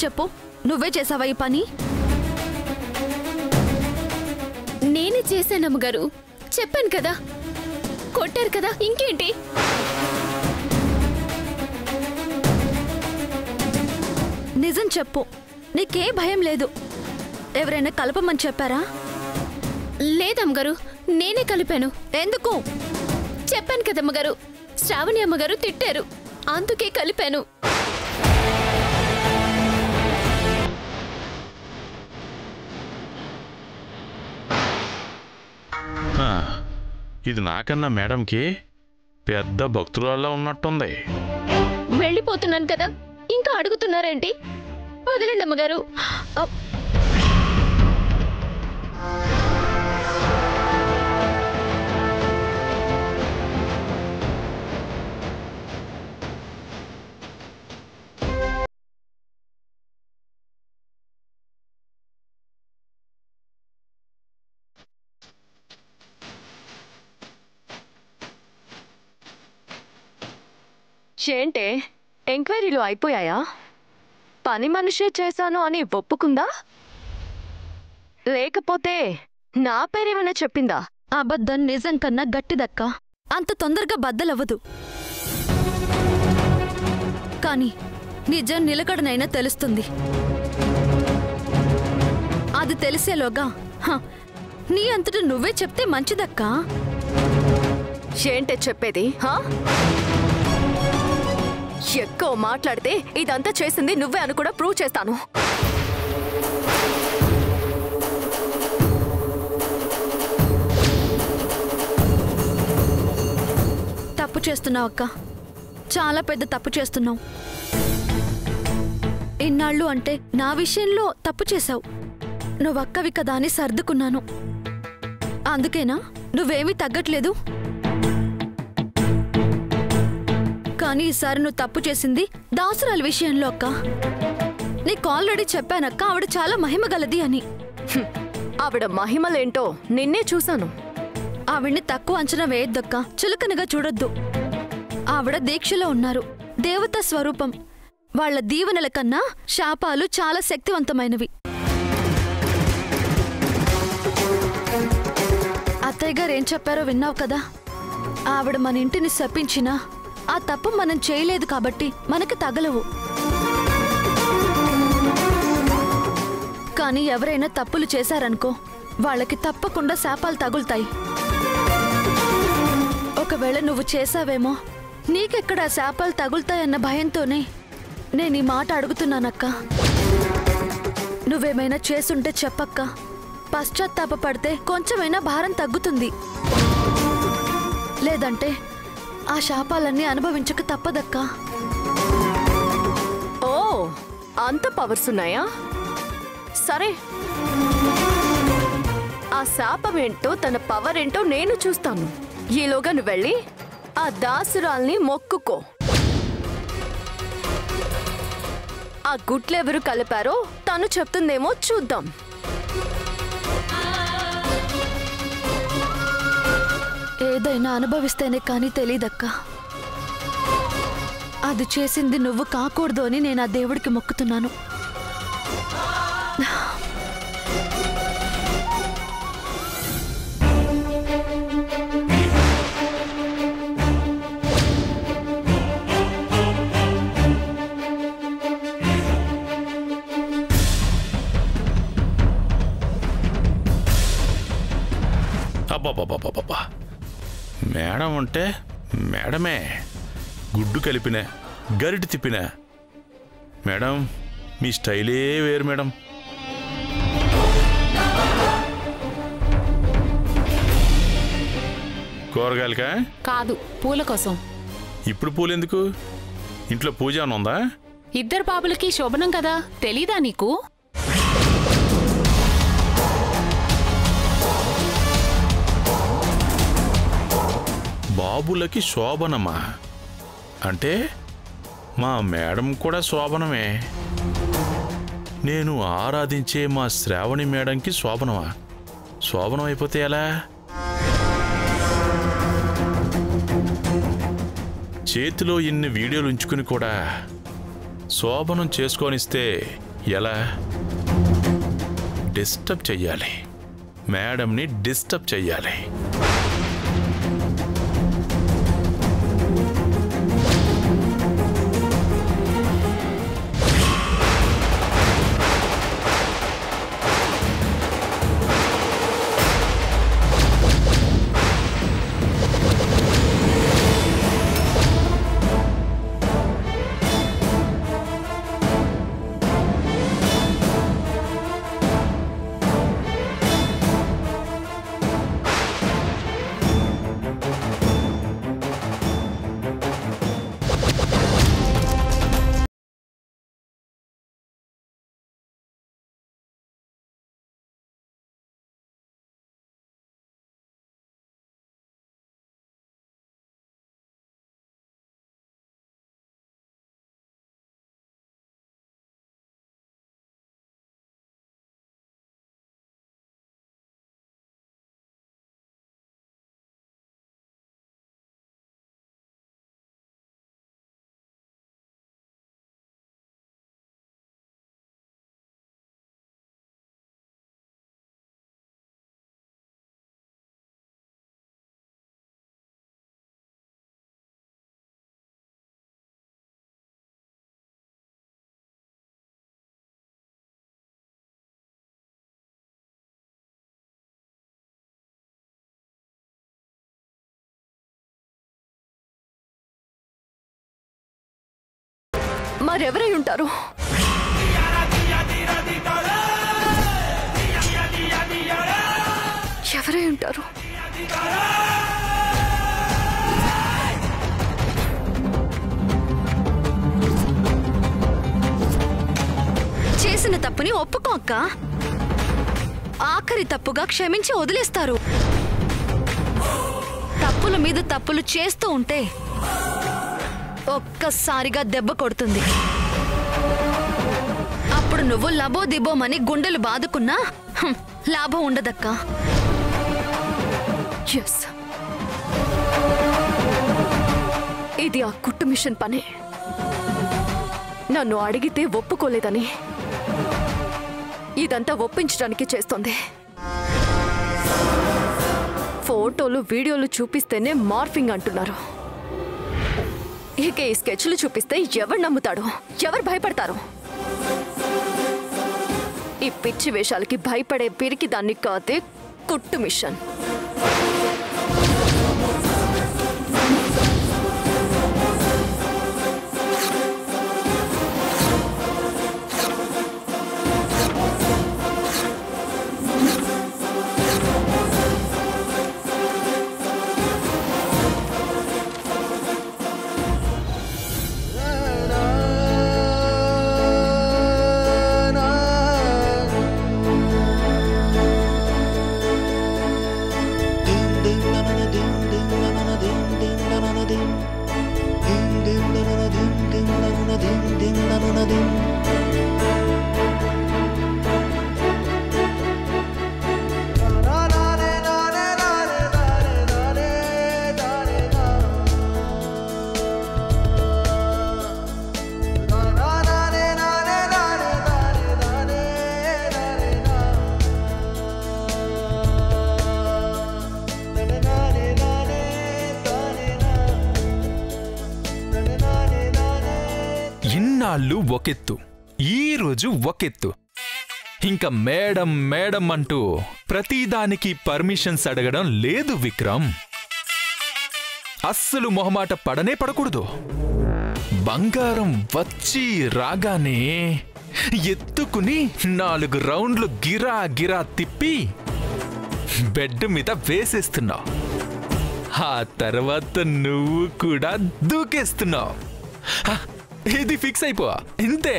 చెప్పు, నువ్వే చేసావా ఈ పని? నేనే చేశాను అమ్మగారు, చెప్పాను కదా, కొట్టారు కదా, ఇంకేంటి? నిజం చెప్పు, నీకే భయం లేదు? ఎవరైనా కలపమని చెప్పారా? లేదమ్మగారు, నేనే కలిపాను. ఎందుకు? చెప్పాను కదమ్మగారు, శ్రావణి అమ్మగారు తిట్టారు, అందుకే కలిపాను. ఇది నాకన్నా మేడంకి పెద్ద భక్తురాల్లా ఉన్నట్టుంది. వెళ్ళిపోతున్నాను కదా, ఇంకా అడుగుతున్నారేంటి? వదలండి అమ్మగారు. ఏంటే, ఎంక్వైరీలు అయిపోయాయా? పని మనిషే చేశాను అని ఒప్పుకుందా? లేకపోతే నా పేరేమైనా చెప్పిందా? అబద్ధం నిజం కన్నా గట్టిదక్క, అంత తొందరగా బద్దలవ్వదు. కానీ నిజం నిలకడనైనా తెలుస్తుంది. అది తెలిసేలోగా నీ అంతటా నువ్వే చెప్తే మంచిదక్కా. ఏంటే చెప్పేది? ఎక్కువ మాట్లాడితే ఇదంతా చేసింది నువ్వే అని కూడా ప్రూవ్ చేస్తాను. తప్పు చేస్తున్నావు అక్క, చాలా పెద్ద తప్పు చేస్తున్నావు. ఇన్నాళ్ళు అంటే నా విషయంలో తప్పు చేశావు. నువ్వక్కవి కదా అని సర్దుకున్నాను. అందుకేనా నువ్వేమీ తగ్గట్లేదు? కానీ ఈసారి నువ్వు తప్పు చేసింది దాసురాలి విషయంలో అక్క. నీకు ఆల్రెడీ చెప్పానక్క, ఆవిడ చాలా మహిమగలది అని. ఆవిడ మహిమలేంటో నిన్నే చూశాను. ఆవిడ్ని తక్కువ అంచనా వేయొద్దక్క, చులకనగా చూడొద్దు. ఆవిడ దీక్షలో ఉన్నారు, దేవతా స్వరూపం. వాళ్ల దీవెనల కన్నా శాపాలు చాలా శక్తివంతమైనవి. అత్తయ్య గారు ఏం చెప్పారో విన్నావు కదా? ఆవిడ మన ఇంటిని శపించినా ఆ తప్పు మనం చేయలేదు కాబట్టి మనకి తగలవు. కానీ ఎవరైనా తప్పులు చేశారనుకో, వాళ్ళకి తప్పకుండా శాపాలు తగులుతాయి. ఒకవేళ నువ్వు చేశావేమో, నీకెక్కడ శాపాలు తగులుతాయన్న భయంతోనే నేను ఈ మాట అడుగుతున్నానక్క. నువ్వేమైనా చేసుంటే చెప్పక్క. పశ్చాత్తాపపడితే కొంచెమైనా భారం తగ్గుతుంది. లేదంటే ఆ శాపాలన్నీ అనుభవించక తప్పదక్కా. ఓ, అంత పవర్స్ ఉన్నాయా? సరే, ఆ శాపమేంటో తన పవర్ ఏంటో నేను చూస్తాను. ఈలోగా నువ్వు వెళ్ళి ఆ దాసురాల్ని మొక్కుకో. ఆ గుట్లెవరు కలిపారో తను చెప్తుందేమో చూద్దాం. ఏదైనా అనుభవిస్తేనే కానీ తెలీదక్క. అది చేసింది నువ్వు కాకూడదు అని నేను ఆ దేవుడికి మొక్కుతున్నాను. అబ్బాబాబాబాబా, మేడం అంటే మేడమే. గుడ్డు కలిపిన, గరిటి తిప్పిన. మేడం, మీ స్టైలే వేరు మేడం. కూరగాయలకా? కాదు, పూల కోసం. ఇప్పుడు పూలెందుకు? ఇంట్లో పూజ అని ఉందా? ఇద్దరు బాబులకి శోభనం కదా, తెలీదా నీకు? బాబులకి శోభనమా? అంటే మా మేడం కూడా శోభనమే. నేను ఆరాధించే మా శ్రావణి మేడంకి శోభనమా? శోభనం అయిపోతే ఎలా? చేతిలో ఇన్ని వీడియోలు ఉంచుకుని కూడా శోభనం చేసుకొనిస్తే ఎలా? డిస్టర్బ్ చెయ్యాలి, మేడంని డిస్టర్బ్ చెయ్యాలి. మరెవరై ఉంటారు? ఎవరై ఉంటారు? చేసిన తప్పుని ఒప్పుకో అక్క. ఆఖరి తప్పుగా క్షమించి వదిలేస్తారు. తప్పుల మీద తప్పులు చేస్తూ ఉంటే ఒక్కసారిగా దెబ్బ కొడుతుంది. అప్పుడు నువ్వు లబో దిబోమని గుండెలు బాదుకున్నా లాభం ఉండదక్కా. ఇది ఆ కుట్టు మిషన్ పనే. నన్ను అడిగితే ఒప్పుకోలేదని ఇదంతా ఒప్పించడానికి చేస్తోంది. ఫోటోలు వీడియోలు చూపిస్తేనే మార్ఫింగ్ అంటున్నారు. ఇక ఈ స్కెచ్లు చూపిస్తే ఎవరు నమ్ముతాడు? ఎవరు భయపడతారు? ఈ పిచ్చి వేషాలకి భయపడే పిరికి దాన్ని కాదే కుట్టు మిషన్. ఇన్నాళ్ళు ఒకెత్తు, ఈరోజు ఒకెత్తు. ఇంకా మేడం మేడం అంటూ ప్రతిదానికి పర్మిషన్స్ అడగడం లేదు విక్రమ్. అస్సలు మొహమాట పడనే పడకూడదు. బంగారం వచ్చి రాగానే ఎత్తుకుని 4 రౌండ్లు గిరా గిరా తిప్పి బెడ్ మీద వేసేస్తున్నావు. ఆ తర్వాత నువ్వు కూడా దూకేస్తున్నావు. ఇది ఫిక్స్ అయిపో, ఇంతే.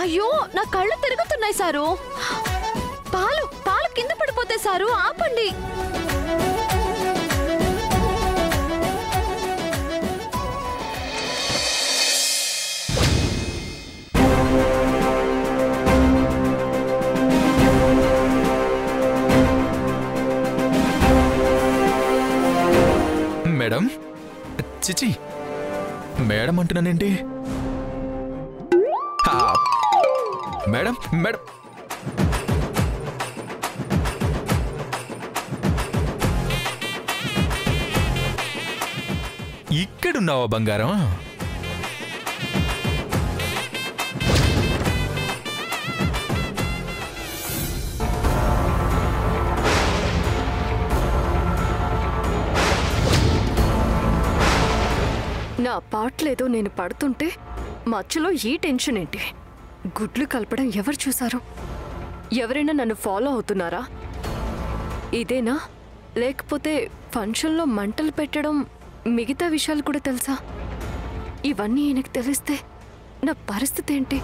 అయ్యో నా కళ్ళు తిరుగుతున్నాయి సారు. పాలు పాలు కింద పడిపోతే సారు, ఆపండి. మేడం, చిచి మేడం అంటున్నానేంటి? మేడం మేడం ఇక్కడున్నావా బంగారం? నా పాటలేదో నేను పడుతుంటే మధ్యలో ఈ టెన్షన్ ఏంటి? గుడ్లు కలపడం ఎవరు చూశారు? ఎవరైనా నన్ను ఫాలో అవుతున్నారా? ఇదేనా? లేకపోతే ఫంక్షన్లో మంటలు పెట్టడం, మిగతా విషయాలు కూడా తెలుసా? ఇవన్నీ ఈయనకు తెలిస్తే నా పరిస్థితి ఏంటి?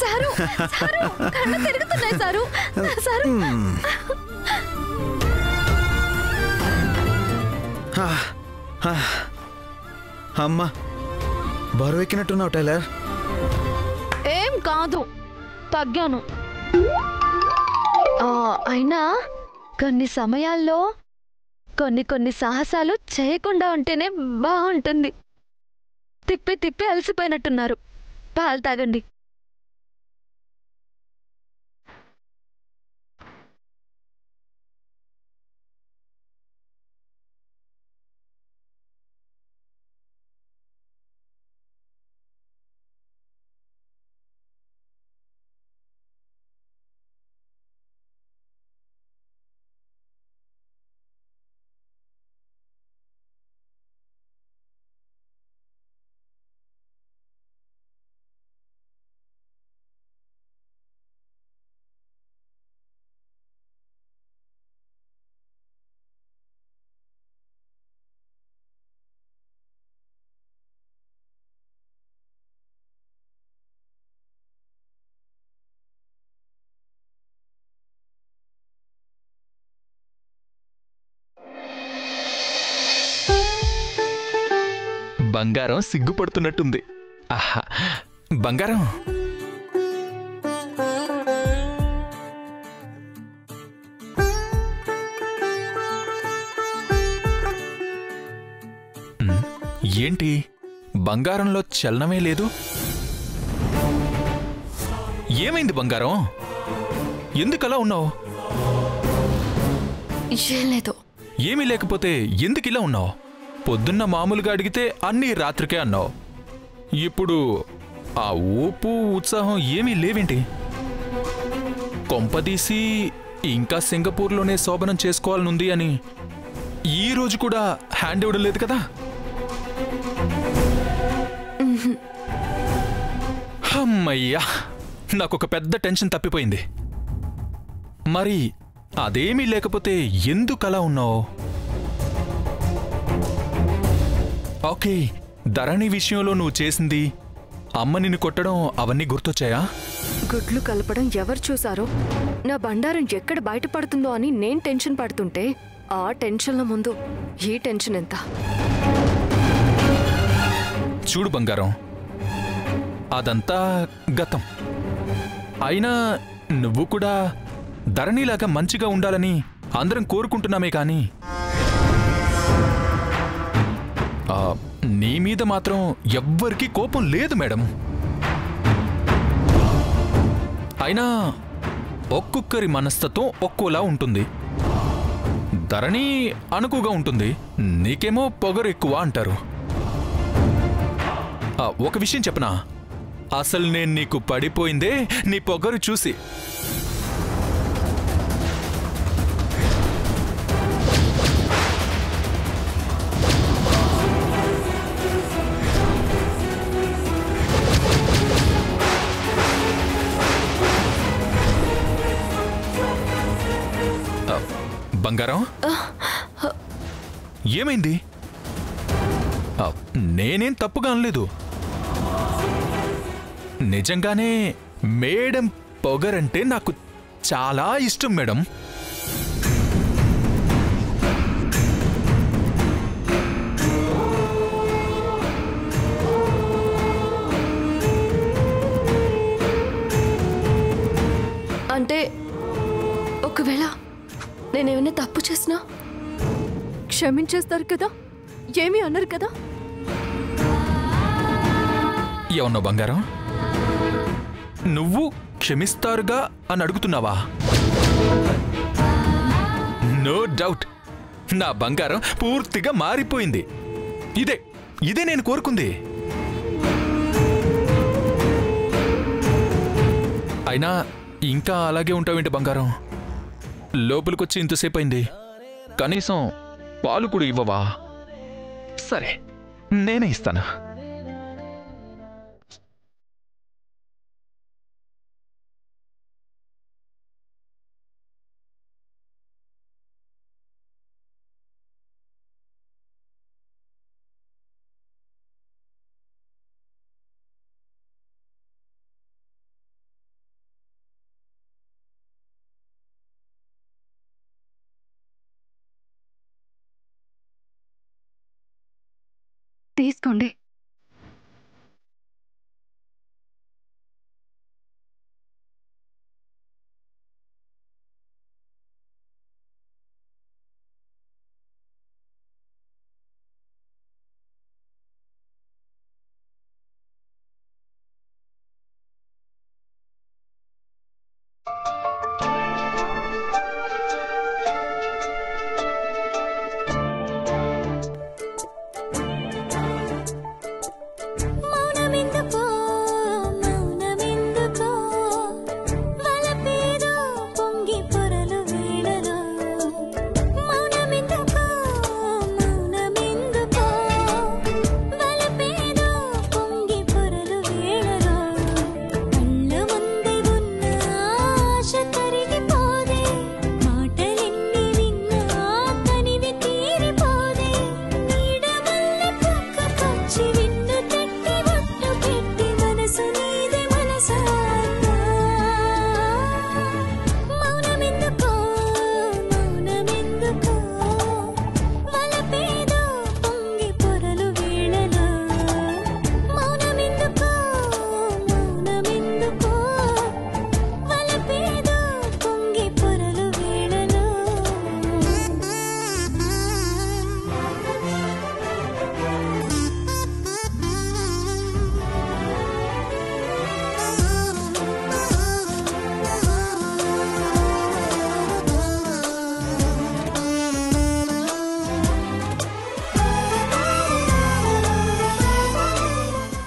సారు సారు, కళ్ళు తిరుగుతున్నాయి సారు. సారు అమ్మా, బరువు ఎక్కినట్టున్నావు టైలర్. ఏం కాదు, తగ్గాను. అయినా కొన్ని సమయాల్లో కొన్ని సాహసాలు చేయకుండా ఉంటేనే బాగుంటుంది. తిప్పి తిప్పి అలసిపోయినట్టున్నారు. పాలు తాగండి. బంగారం సిగ్గుపడుతున్నట్టుంది. ఆహా, బంగారం ఏంటి? బంగారంలో చలనమే లేదు. ఏమైంది బంగారం? ఎందుకలా ఉన్నావు? ఏం లేదు. ఏమీ లేకపోతే ఎందుకిలా ఉన్నావు? పొద్దున్న మామూలుగా అడిగితే అన్నీ రాత్రికే అన్నావు. ఇప్పుడు ఆ ఊపు ఉత్సాహం ఏమీ లేవేంటి? కొంపదీసి ఇంకా సింగపూర్లోనే శోభనం చేసుకోవాలనుంది అని ఈ రోజు కూడా హ్యాండ్ ఇవ్వడం లేదు కదా? అమ్మయ్యా, నాకొక పెద్ద టెన్షన్ తప్పిపోయింది. మరి అదేమీ లేకపోతే ఎందుకలా ఉన్నావు? ఓకే, ధరణి విషయంలో నువ్వు చేసింది, అమ్మ నిన్ను కొట్టడం అవన్నీ గుర్తొచ్చాయా? గుడ్లు కలపడం ఎవరు చూశారో, నా బండారం ఎక్కడ బయటపడుతుందో అని నేను టెన్షన్ పడుతుంటే ఆ టెన్షన్ల ముందు ఈ టెన్షన్ ఎంత? చూడు బంగారం, అదంతా గతం. అయినా నువ్వు కూడా ధరణిలాగా మంచిగా ఉండాలని అందరం కోరుకుంటున్నామే కానీ నీ మీద మాత్రం ఎవ్వరికీ కోపం లేదు మేడం. అయినా ఒక్కొక్కరి మనస్తత్వం ఒక్కోలా ఉంటుంది. ధరణి అనుకుగా ఉంటుంది, నీకేమో పొగరు ఎక్కువ అంటారు. ఒక విషయం చెప్పనా? అసలు నేను నీకు పడిపోయిందే నీ పొగరు చూసి. బంగారం, ఏమైంది? ఆ, నేనేం తప్పుగా అనలేదు. నిజంగానే మేడం పొగరంటే నాకు చాలా ఇష్టం మేడం. అంటే ఒకవేళ నేనేమైనా తప్పు చేసినా క్షమించేస్తారు కదా? ఏమీ అన్నారు కదా? ఏమన్నావు బంగారం? నువ్వు క్షమిస్తారుగా అని అడుగుతున్నావా? నో డౌట్, నా బంగారం పూర్తిగా మారిపోయింది. ఇదే నేను కోరుకుంది. అయినా ఇంకా అలాగే ఉంటావేంటి బంగారం? లోపలికొచ్చి ఇంతసేపు అయింది, కనీసం పాలు కూడా ఇవ్వవా? సరే, నేనే ఇస్తాను. తీసుకోండి.